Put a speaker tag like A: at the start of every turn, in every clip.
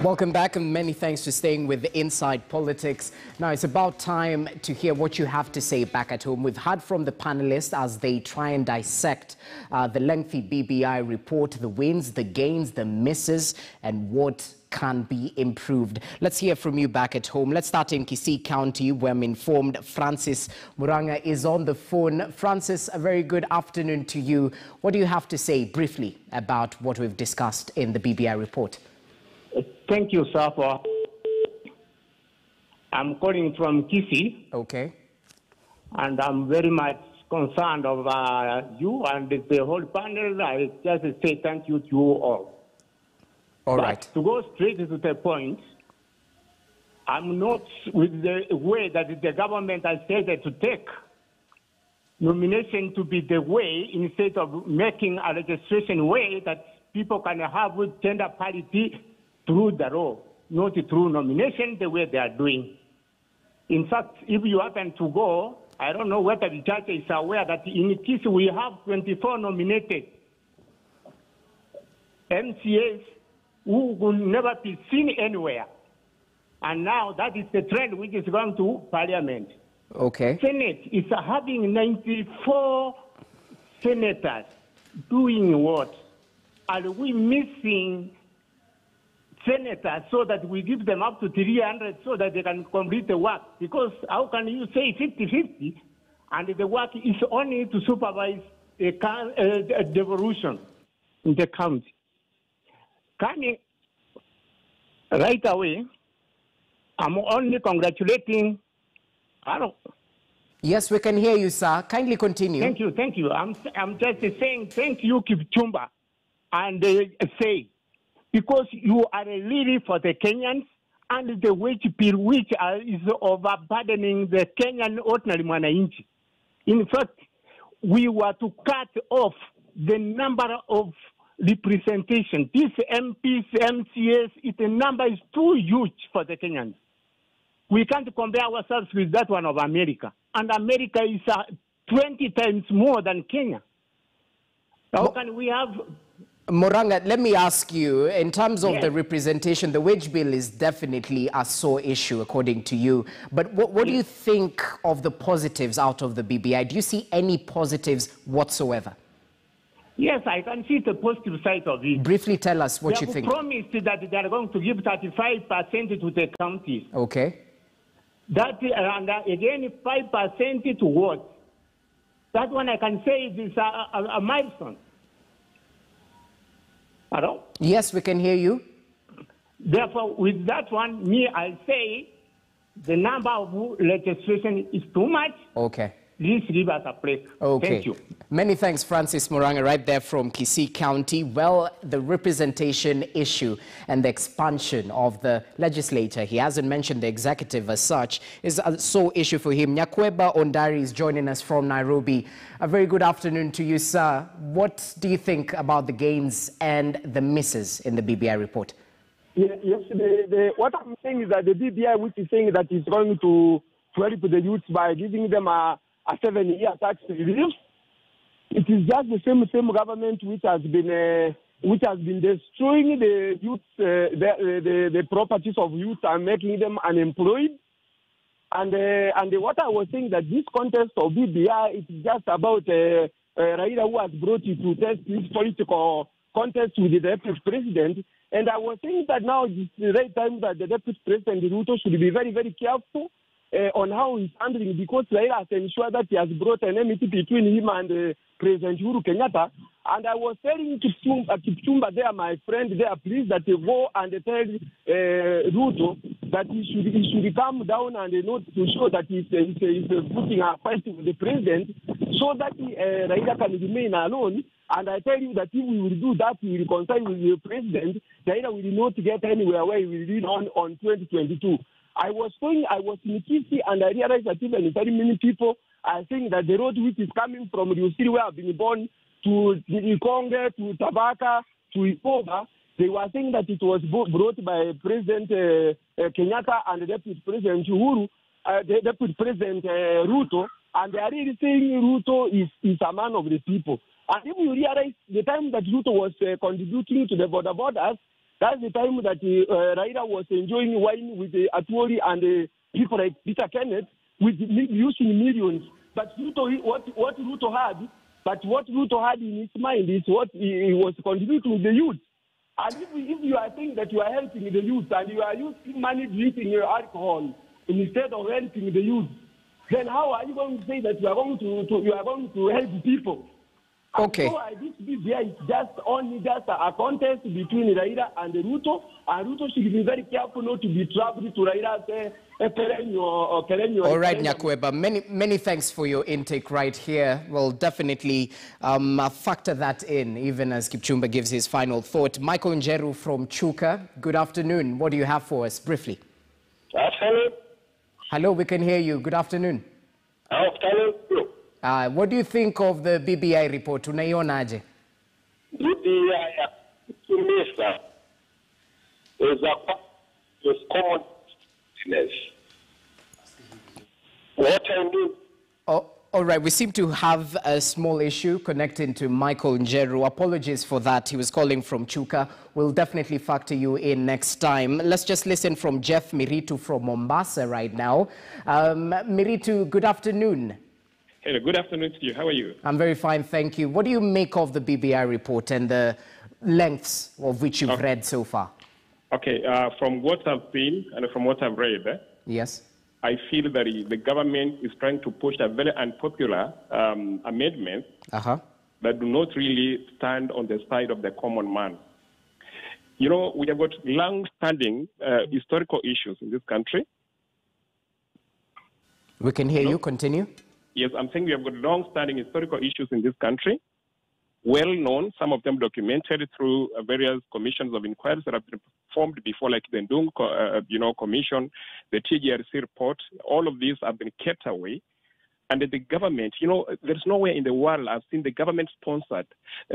A: Welcome back, and many thanks for staying with Inside Politics. Now, it's about time to hear what you have to say back at home. We've heard from the panelists as they try and dissect the lengthy BBI report, the wins, the gains, the misses, and what can be improved. Let's hear from you back at home. Let's start in Kisii County, where I'm informed Francis MORANGA is on the phone. Francis, a very good afternoon to you. What do you have to say briefly about what we've discussed in the BBI report?
B: Thank you, sir. I'm calling from Kisii.
A: Okay.
B: And I'm very much concerned of you and the whole panel. I just say thank you to you all.
A: All right.
B: To go straight to the point, I'm not with the way that the government has said to take nomination to be the way, instead of making a legislation way that people can have with gender parity through the law, not through nomination the way they are doing. In fact, if you happen to go, I don't know whether the judge is aware that in Kisii we have 24 nominated MCAs who will never be seen anywhere. And now that is the trend which is going to Parliament.
A: Okay.
B: Senate is having 94 senators doing what? Are we missing senators so that we give them up to 300 so that they can complete the work? Because how can you say 50-50 and the work is only to supervise a devolution in the county? Coming right away, I'm only congratulating.
A: Yes, we can hear you, sir. Kindly continue.
B: Thank you, thank you. I'm just saying thank you, Kipchumba, and say, because you are really for the Kenyans, and the wage bill which is overburdening the Kenyan ordinary mwananchi. In fact, we were to cut off the number of representation. These MPs, MCAs, the number is too huge for the Kenyans. We can't compare ourselves with that one of America. And America is 20 times more than Kenya. How can we have...
A: MORANGA, let me ask you, in terms of the representation, the wage bill is definitely a sore issue, according to you. But what do you think of the positives out of the BBI? Do you see any positives whatsoever?
B: Yes, I can see the positive side of it.
A: Briefly tell us what you think.
B: They have promised that they are going to give 35% to the counties.
A: Okay.
B: That, and again, 5% to what? That one I can say is a milestone. Hello?
A: Yes, we can hear you.
B: Therefore, with that one, I say the number of legislation is too much.
A: Okay.
B: Please leave us a break.
A: Okay.
B: Thank you.
A: Many thanks, Francis MORANGA, right there from Kisii County. Well, the representation issue and the expansion of the legislature, he hasn't mentioned the executive as such, is a sore issue for him. NYAKWEBA ONDARA is joining us from Nairobi. A very good afternoon to you, sir. What do you think about the gains and the misses in the BBI report?
C: Yes, what I'm saying is that the BBI, which is saying that it's going to help the youth by giving them a 7-year tax relief, it is just the same government which has been destroying the youth, the properties of youth and making them unemployed. And what I was saying that this contest of BBI is just about Raila, who has brought you to test this political contest with the deputy president. And I was saying that now it's the right time that the deputy president Ruto should be very, very careful on how he's handling, because Raila has ensured that he has brought an enmity between him and President Uhuru Kenyatta. And I was telling Kipchumba there, my friend there, please, that they go and tell Ruto that he should calm down and not to show that he's putting a fight with the president so that Raila can remain alone. And I tell you that if we will do that, we will reconcile with the president, Raila will not get anywhere where he will lead on 2022. I was in Kisii and I realized that even very many people are saying that the road which is coming from Ryusiri, where I've been born, to Ikonge, to Tabaka, to Ikoba, they were saying that it was brought by President Kenyatta and the Deputy President Uhuru, the Deputy President Ruto, and they are really saying Ruto is a man of the people. And if you realize the time that Ruto was contributing to the borders, That's the time that Raila was enjoying wine with Atwoli and people like Peter Kenneth, with using millions. But Ruto, what Ruto had in his mind is what he was contributing to the youth. And if you are saying that you are helping the youth and you are using money drinking your alcohol instead of helping the youth, then how are you going to say that you are going to help people?
A: Okay.
C: So this BBI is just a contest between Raila and Ruto, and Ruto should be very careful not to be trapped to Raila's perennial.
A: All right, NYAKWEBA, many thanks for your intake right here. We'll definitely factor that in, even as Kipchumba gives his final thought. MICHAEL NJERU from Chuka, good afternoon. What do you have for us, briefly?
D: Afternoon.
A: Hello, we can hear you. Good afternoon.
D: Afternoon.
A: What do you think of the BBI report? Unaionaje?
D: BBI minister is common business. What I mean.
A: Oh, all right, we seem to have a small issue connecting to MICHAEL NJERU. Apologies for that. He was calling from Chuka. We'll definitely factor you in next time. Let's just listen from Jeff MIRITU from Mombasa right now. MIRITU, good afternoon.
E: Hello, good afternoon to you. How are you?
A: I'm very fine, thank you. What do you make of the BBI report and the lengths of which you've read so far?
E: Okay, from what I've seen and from what I've read,
A: yes,
E: I feel that the government is trying to push a very unpopular amendment that do not really stand on the side of the common man. You know, we have got long-standing historical issues in this country.
A: We can hear you. Continue.
E: Yes, I'm saying we have got long-standing historical issues in this country, well-known, some of them documented through various commissions of inquiries that have been formed before, like the Ndung, Commission, the TGRC report. All of these have been kept away. And the government, there's nowhere in the world I've seen the government-sponsored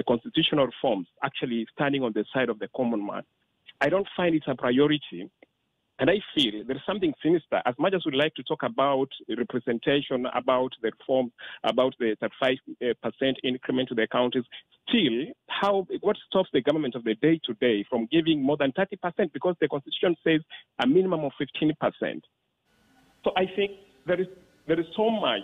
E: constitutional reforms actually standing on the side of the common man. I don't find it a priority. And I feel there's something sinister. As much as we'd like to talk about representation, about the reform, about the 35% increment to the counties, still, what stops the government of the day-to-day from giving more than 30%? Because the Constitution says a minimum of 15%. So I think there is so much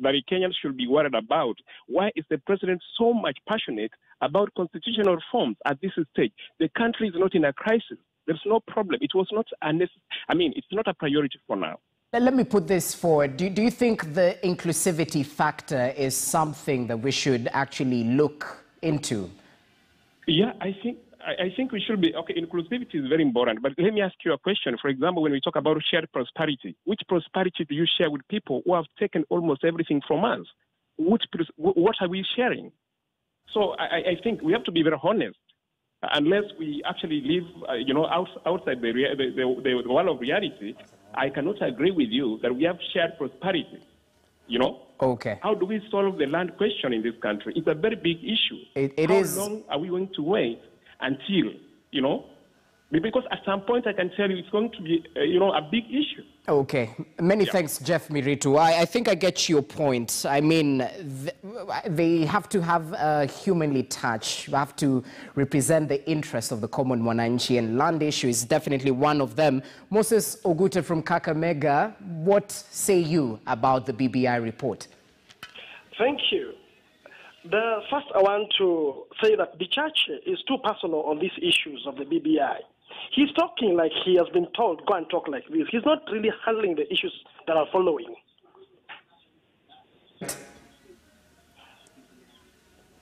E: that the Kenyans should be worried about. Why is the president so much passionate about constitutional reforms at this stage? The country is not in a crisis. There's no problem. It was not unnecessary. I mean, it's not a priority for now.
A: Let me put this forward. Do you think the inclusivity factor is something that we should actually look into?
E: Yeah, I think we should be. Okay, inclusivity is very important. But let me ask you a question. For example, when we talk about shared prosperity, which prosperity do you share with people who have taken almost everything from us? What are we sharing? So I think we have to be very honest. Unless we actually live, outside the world of reality, I cannot agree with you that we have shared prosperity.
A: Okay.
E: How do we solve the land question in this country? It's a very big issue. How long are we going to wait until, because at some point I can tell you it's going to be, a big issue.
A: Okay. Many thanks, Jeff MIRITU. I think I get your point. I mean, they have to have a humanly touch. They have to represent the interest of the common mwananchi, and land issue is definitely one of them. Moses OGUTTA from Kakamega, what say you about the BBI report?
F: Thank you. First, I want to say that the church is too personal on these issues of the BBI. He's talking like he has been told, go and talk like this. He's not really handling the issues that are following.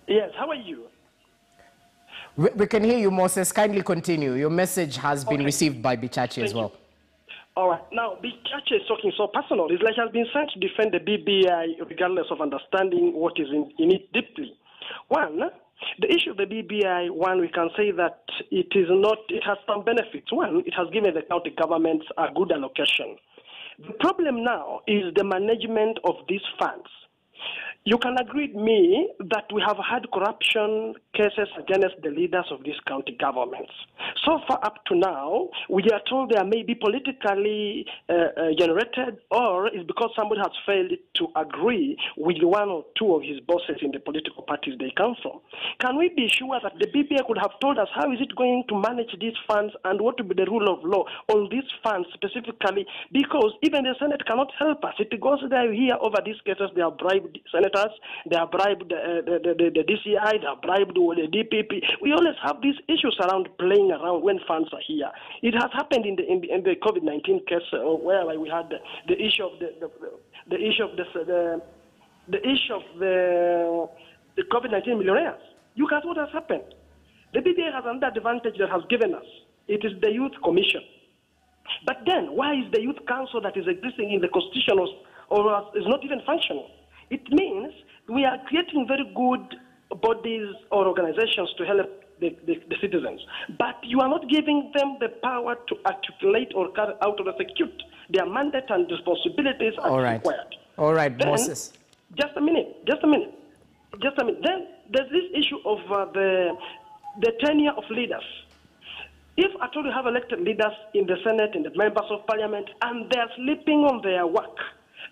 F: Yes, how are you?
A: We can hear you, Moses. Kindly continue. Your message has been received by Bichachi as well.
F: All right. Now, Bichachi is talking so personal. It's like he has been sent to defend the BBI regardless of understanding what is in it deeply. One, the issue of the BBI, we can say that it has some benefits. One, it has given the county governments a good allocation. The problem now is the management of these funds. You can agree with me that we have had corruption cases against the leaders of these county governments. So far up to now, we are told they are maybe politically generated, or it's because somebody has failed to agree with one or two of his bosses in the political parties they come from. Can we be sure that the BBI could have told us how is it going to manage these funds and what will be the rule of law on these funds specifically? Because even the Senate cannot help us. It goes there here over these cases. They have bribed senators. They have bribed the DCI, they have bribed the DPP. We always have these issues around playing around when funds are here. It has happened in the COVID-19 case where we had the issue of the COVID-19 millionaires. You guys, what has happened? The BBI has another advantage that has given us. It is the Youth Commission. But then, why is the Youth Council that is existing in the Constitution or is not even functional? It means we are creating very good bodies or organizations to help the citizens, but you are not giving them the power to articulate or carry out or execute their mandate and responsibilities as required.
A: All right,
F: then,
A: Moses.
F: Just a minute. Then there's this issue of the tenure of leaders. If at all you have elected leaders in the Senate, in the members of Parliament, and they're sleeping on their work,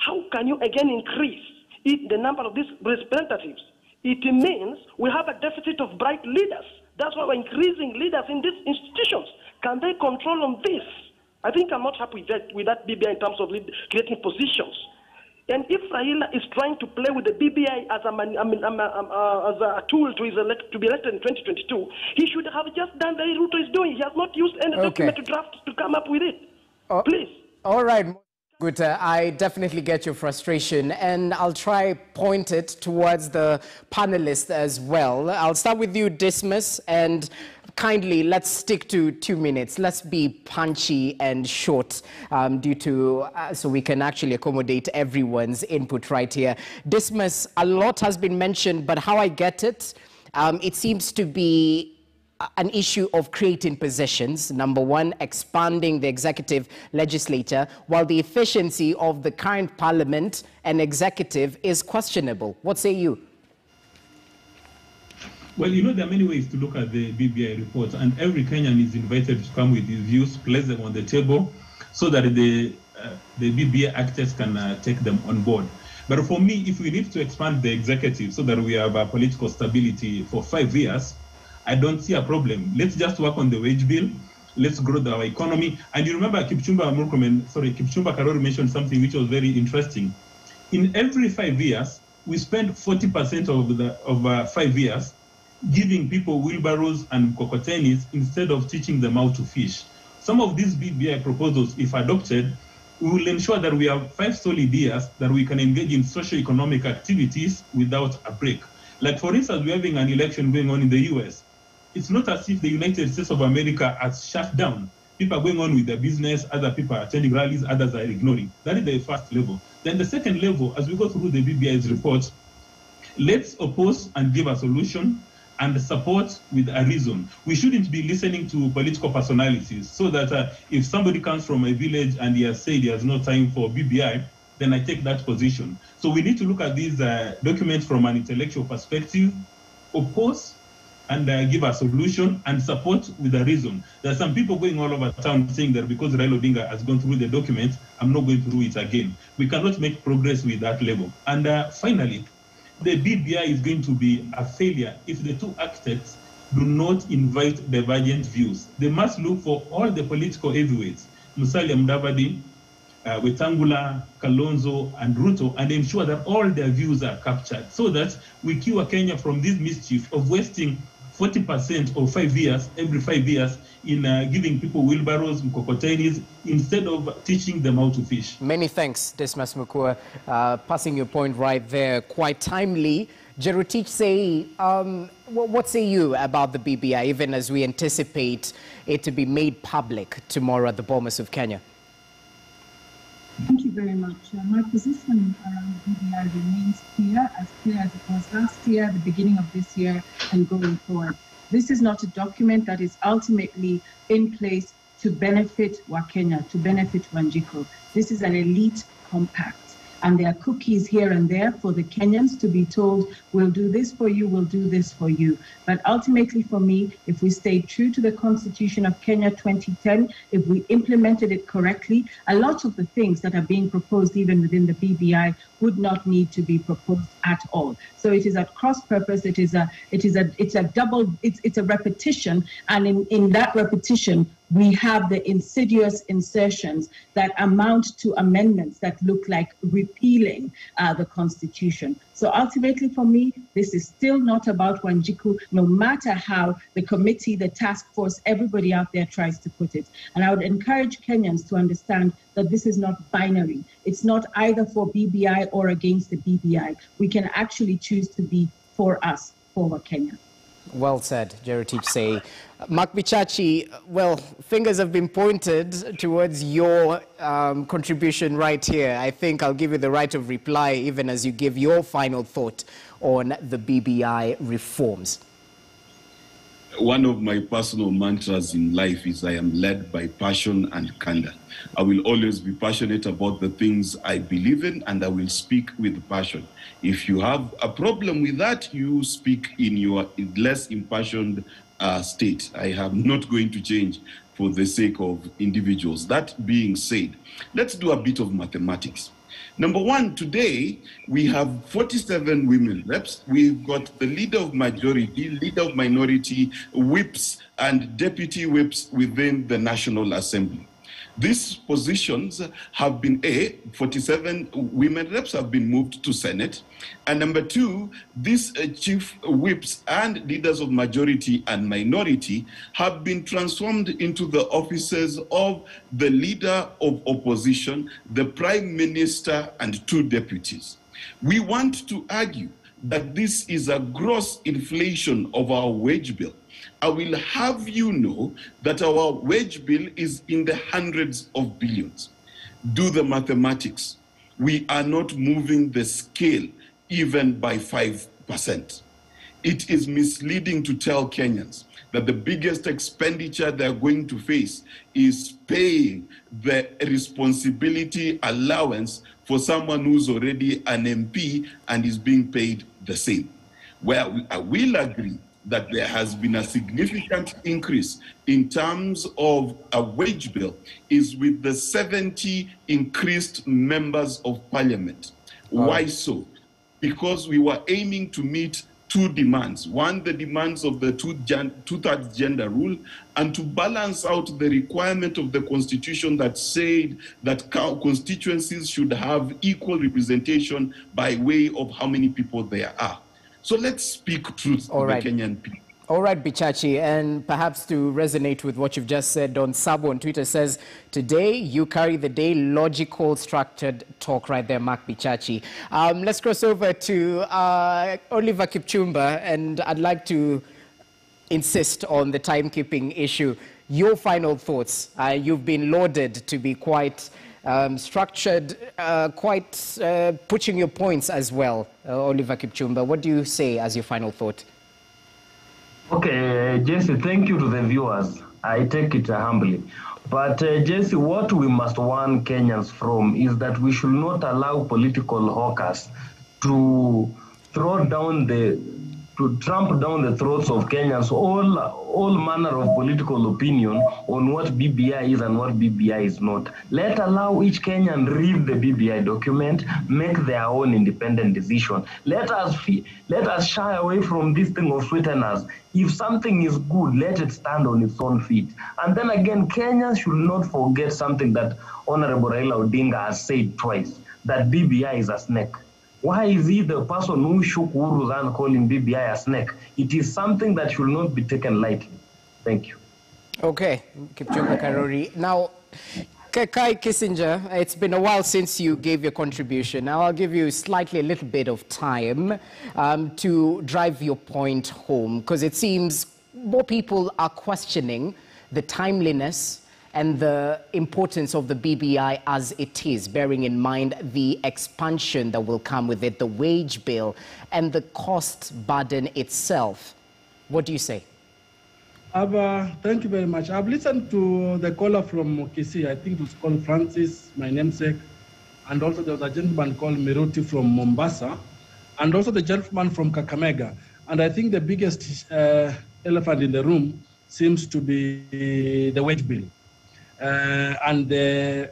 F: how can you again increase the number of these representatives? It means we have a deficit of bright leaders. That's why we're increasing leaders in these institutions. Can they control on this? I think I'm not happy with that BBI in terms of creating positions. And if Raila is trying to play with the BBI as a tool to be elected in 2022, he should have just done the Ruto is doing. He has not used any document to draft to come up with it. Please.
A: All right. OGUTTA, I definitely get your frustration, and I'll try point it towards the panelists as well. I'll start with you, Dismas, and kindly let's stick to 2 minutes. Let's be punchy and short so we can actually accommodate everyone's input right here. Dismas, a lot has been mentioned, but how I get it, it seems to be an issue of creating positions, number one, expanding the executive legislature, while the efficiency of the current parliament and executive is questionable. What say you?
G: Well, you know, there are many ways to look at the BBI report, and every Kenyan is invited to come with his views, place them on the table, so that the BBI actors can take them on board. But for me, if we need to expand the executive so that we have a political stability for 5 years, I don't see a problem. Let's just work on the wage bill. Let's grow our economy. And you remember Kipchumba Karori mentioned something which was very interesting. In every 5 years, we spend 40% of 5 years giving people wheelbarrows and cocotenis instead of teaching them how to fish. Some of these BBI proposals, if adopted, we will ensure that we have 5 solid years that we can engage in socio-economic activities without a break. Like, for instance, we're having an election going on in the US. It's not as if the United States of America has shut down. People are going on with their business, other people are attending rallies, others are ignoring. That is the first level. Then the second level, as we go through the BBI's report, let's oppose and give a solution and support with a reason. We shouldn't be listening to political personalities, so that if somebody comes from a village and he has said he has no time for BBI, then I take that position. So we need to look at these documents from an intellectual perspective, oppose and give a solution, and support with a reason. There are some people going all over town saying that because Raila Odinga has gone through the document, I'm not going through it again. We cannot make progress with that level. And finally, the BBI is going to be a failure if the two actors do not invite divergent views. They must look for all the political heavyweights, Musalia Mudavadi, Wetangula, Kalonzo, and Ruto, and ensure that all their views are captured, so that we cure Kenya from this mischief of wasting 40% of 5 years, every 5 years, in giving people wheelbarrows, mkokotenis, instead of teaching them how to fish.
A: Many thanks, Dismas Mukua. Passing your point right there, quite timely. Jerutich, say, what say you about the BBI, even as we anticipate it to be made public tomorrow at the Bomas of Kenya?
H: Thank you very much. My position around BBI remains clear as it was last year, the beginning of this year, and going forward. This is not a document that is ultimately in place to benefit Wakenya, to benefit Wanjiku. This is an elite compact. and there are cookies here and there for the Kenyans to be told, we'll do this for you, we'll do this for you. But ultimately for me, if we stay true to the Constitution of Kenya 2010, if we implemented it correctly, a lot of the things that are being proposed even within the BBI would not need to be proposed at all. So it is at cross purpose, it's a repetition, and in that repetition, we have the insidious insertions that amount to amendments that look like repealing the Constitution. So ultimately for me, this is still not about Wanjiku, no matter how the committee, the task force, everybody out there tries to put it. And I would encourage Kenyans to understand that this is not binary. It's not either for BBI or against the BBI. We can actually choose to be for us, for Kenya.
A: Well said, Njeru. Mark Bichachi, well, fingers have been pointed towards your contribution right here. I think I'll give you the right of reply even as you give your final thought on the BBI reforms.
I: One of my personal mantras in life is I am led by passion and candor. I will always be passionate about the things I believe in, and I will speak with passion. If you have a problem with that, you speak in your less impassioned state. I am not going to change for the sake of individuals. That being said, let's do a bit of mathematics. Number one, today we have 47 women reps. We've got the leader of majority, leader of minority, whips, and deputy whips within the National Assembly. These positions have been, 47 women reps have been moved to Senate. And number two, these chief whips and leaders of majority and minority have been transformed into the offices of the leader of opposition, the prime minister, and two deputies. We want to argue that this is a gross inflation of our wage bill. I will have you know that our wage bill is in the hundreds of billions. Do the mathematics. We are not moving the scale even by 5%. It is misleading to tell Kenyans that the biggest expenditure they're going to face is paying the responsibility allowance for someone who's already an MP and is being paid the same. Where I will agree that there has been a significant increase in terms of a wage bill is with the 70 increased members of parliament. Why so? Because we were aiming to meet two demands. One, the demands of the two-thirds gender rule, and to balance out the requirement of the Constitution that said that constituencies should have equal representation by way of how many people there are. So let's speak truth to the Kenyan people.
A: All right, Bichachi, and perhaps to resonate with what you've just said, Don Sabo on Twitter says, today you carry the day, logical, structured talk right there, Mark Bichachi. Let's cross over to Oliver Kipchumba, and I'd like to insist on the timekeeping issue. Your final thoughts. You've been lauded to be quite structured, quite pushing your points as well. Oliver Kipchumba, what do you say as your final thought?
J: Okay, Jesse, thank you to the viewers. I take it humbly. But Jesse, what we must warn Kenyans from is that we should not allow political hawkers to tramp down the throats of Kenyans all manner of political opinion on what BBI is and what BBI is not. Let allow each Kenyan read the BBI document, make their own independent decision. Let us shy away from this thing of sweeteners. If something is good, let it stand on its own feet. And then again, Kenyans should not forget something that Honorable Raila Odinga has said twice, that BBI is a snake. Why is he the person who shook Uhuru and calling BBI a snake? It is something that should not be taken lightly. Thank you.
A: Okay, Kipchumba Karori. Now, Kai Kissinger, it's been a while since you gave your contribution. Now I'll give you a little bit of time to drive your point home, because it seems more people are questioning the timeliness and the importance of the BBI as it is, bearing in mind the expansion that will come with it, the wage bill, and the cost burden itself. What do you say?
K: Thank you very much. I've listened to the caller from Kisii. I think it was called Francis, my namesake. and also there was a gentleman called MIRITU from Mombasa, and also the gentleman from Kakamega. And I think the biggest elephant in the room seems to be the wage bill. And the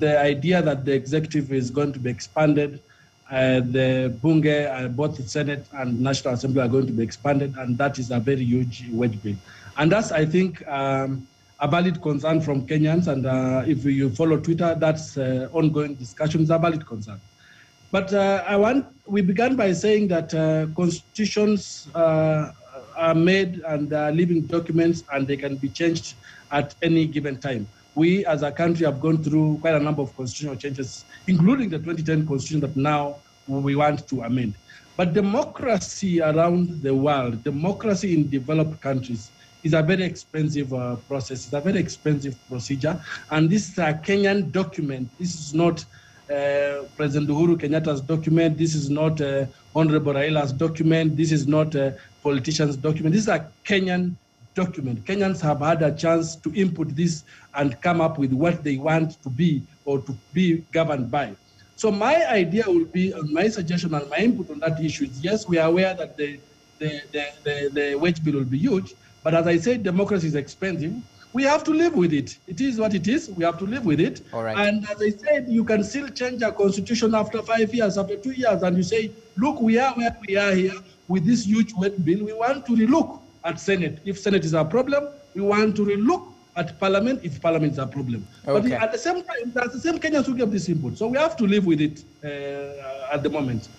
K: idea that the executive is going to be expanded, the Bunge, both the Senate and National Assembly are going to be expanded, and that is a very huge wage bill. And that's, I think, a valid concern from Kenyans, and if you follow Twitter, that's ongoing discussions, a valid concern. But we began by saying that constitutions are made and are living documents, and they can be changed at any given time. We, as a country, have gone through quite a number of constitutional changes, including the 2010 constitution that now we want to amend. But democracy around the world, democracy in developed countries, is a very expensive process. It's a very expensive procedure. And this is a Kenyan document. This is not President Uhuru Kenyatta's document. This is not Honorable Raila's document. This is not a politician's document. This is a Kenyan document. Kenyans have had a chance to input this and come up with what they want to be or to be governed by. So my idea will be, my suggestion and my input on that issue is, yes, we are aware that the wage bill will be huge, but as I said, democracy is expensive. We have to live with it. It is what it is. We have to live with it.
A: All right.
K: And as I said, you can still change a constitution after 5 years, after 2 years, and you say, look, we are where we are here with this huge wage bill. We want to relook at Senate. If Senate is a problem, we want to relook at Parliament if Parliament is a problem. Okay. But at the same time, that's the same Kenyans who give this input. So we have to live with it at the moment.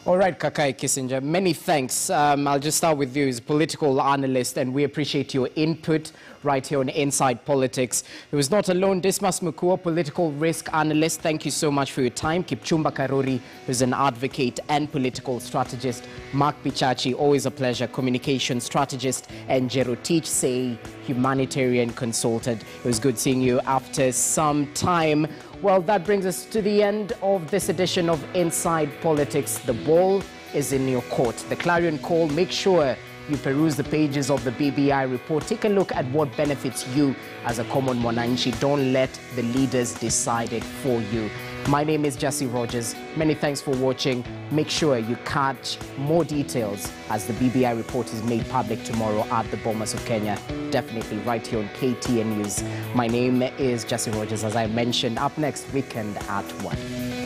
A: All right, Kakai Kissinger, many thanks. I'll just start with you as a political analyst, and we appreciate your input right here on Inside Politics. He was not alone. Dismas Mukua, political risk analyst. Thank you so much for your time. Kipchumba Karuri, who's an advocate and political strategist. Mark Bichachi, always a pleasure, communication strategist. And Njeru Teach, say, humanitarian consultant. It was good seeing you after some time. Well, that brings us to the end of this edition of Inside Politics. The ball is in your court. The clarion call, make sure you peruse the pages of the BBI report. Take a look at what benefits you as a common mwananchi. Don't let the leaders decide it for you. My name is Jesse Rogers. Many thanks for watching. Make sure you catch more details as the BBI report is made public tomorrow at the Bomas of Kenya. Definitely right here on KTN News. My name is Jesse Rogers, as I mentioned. Up next, Weekend at 1.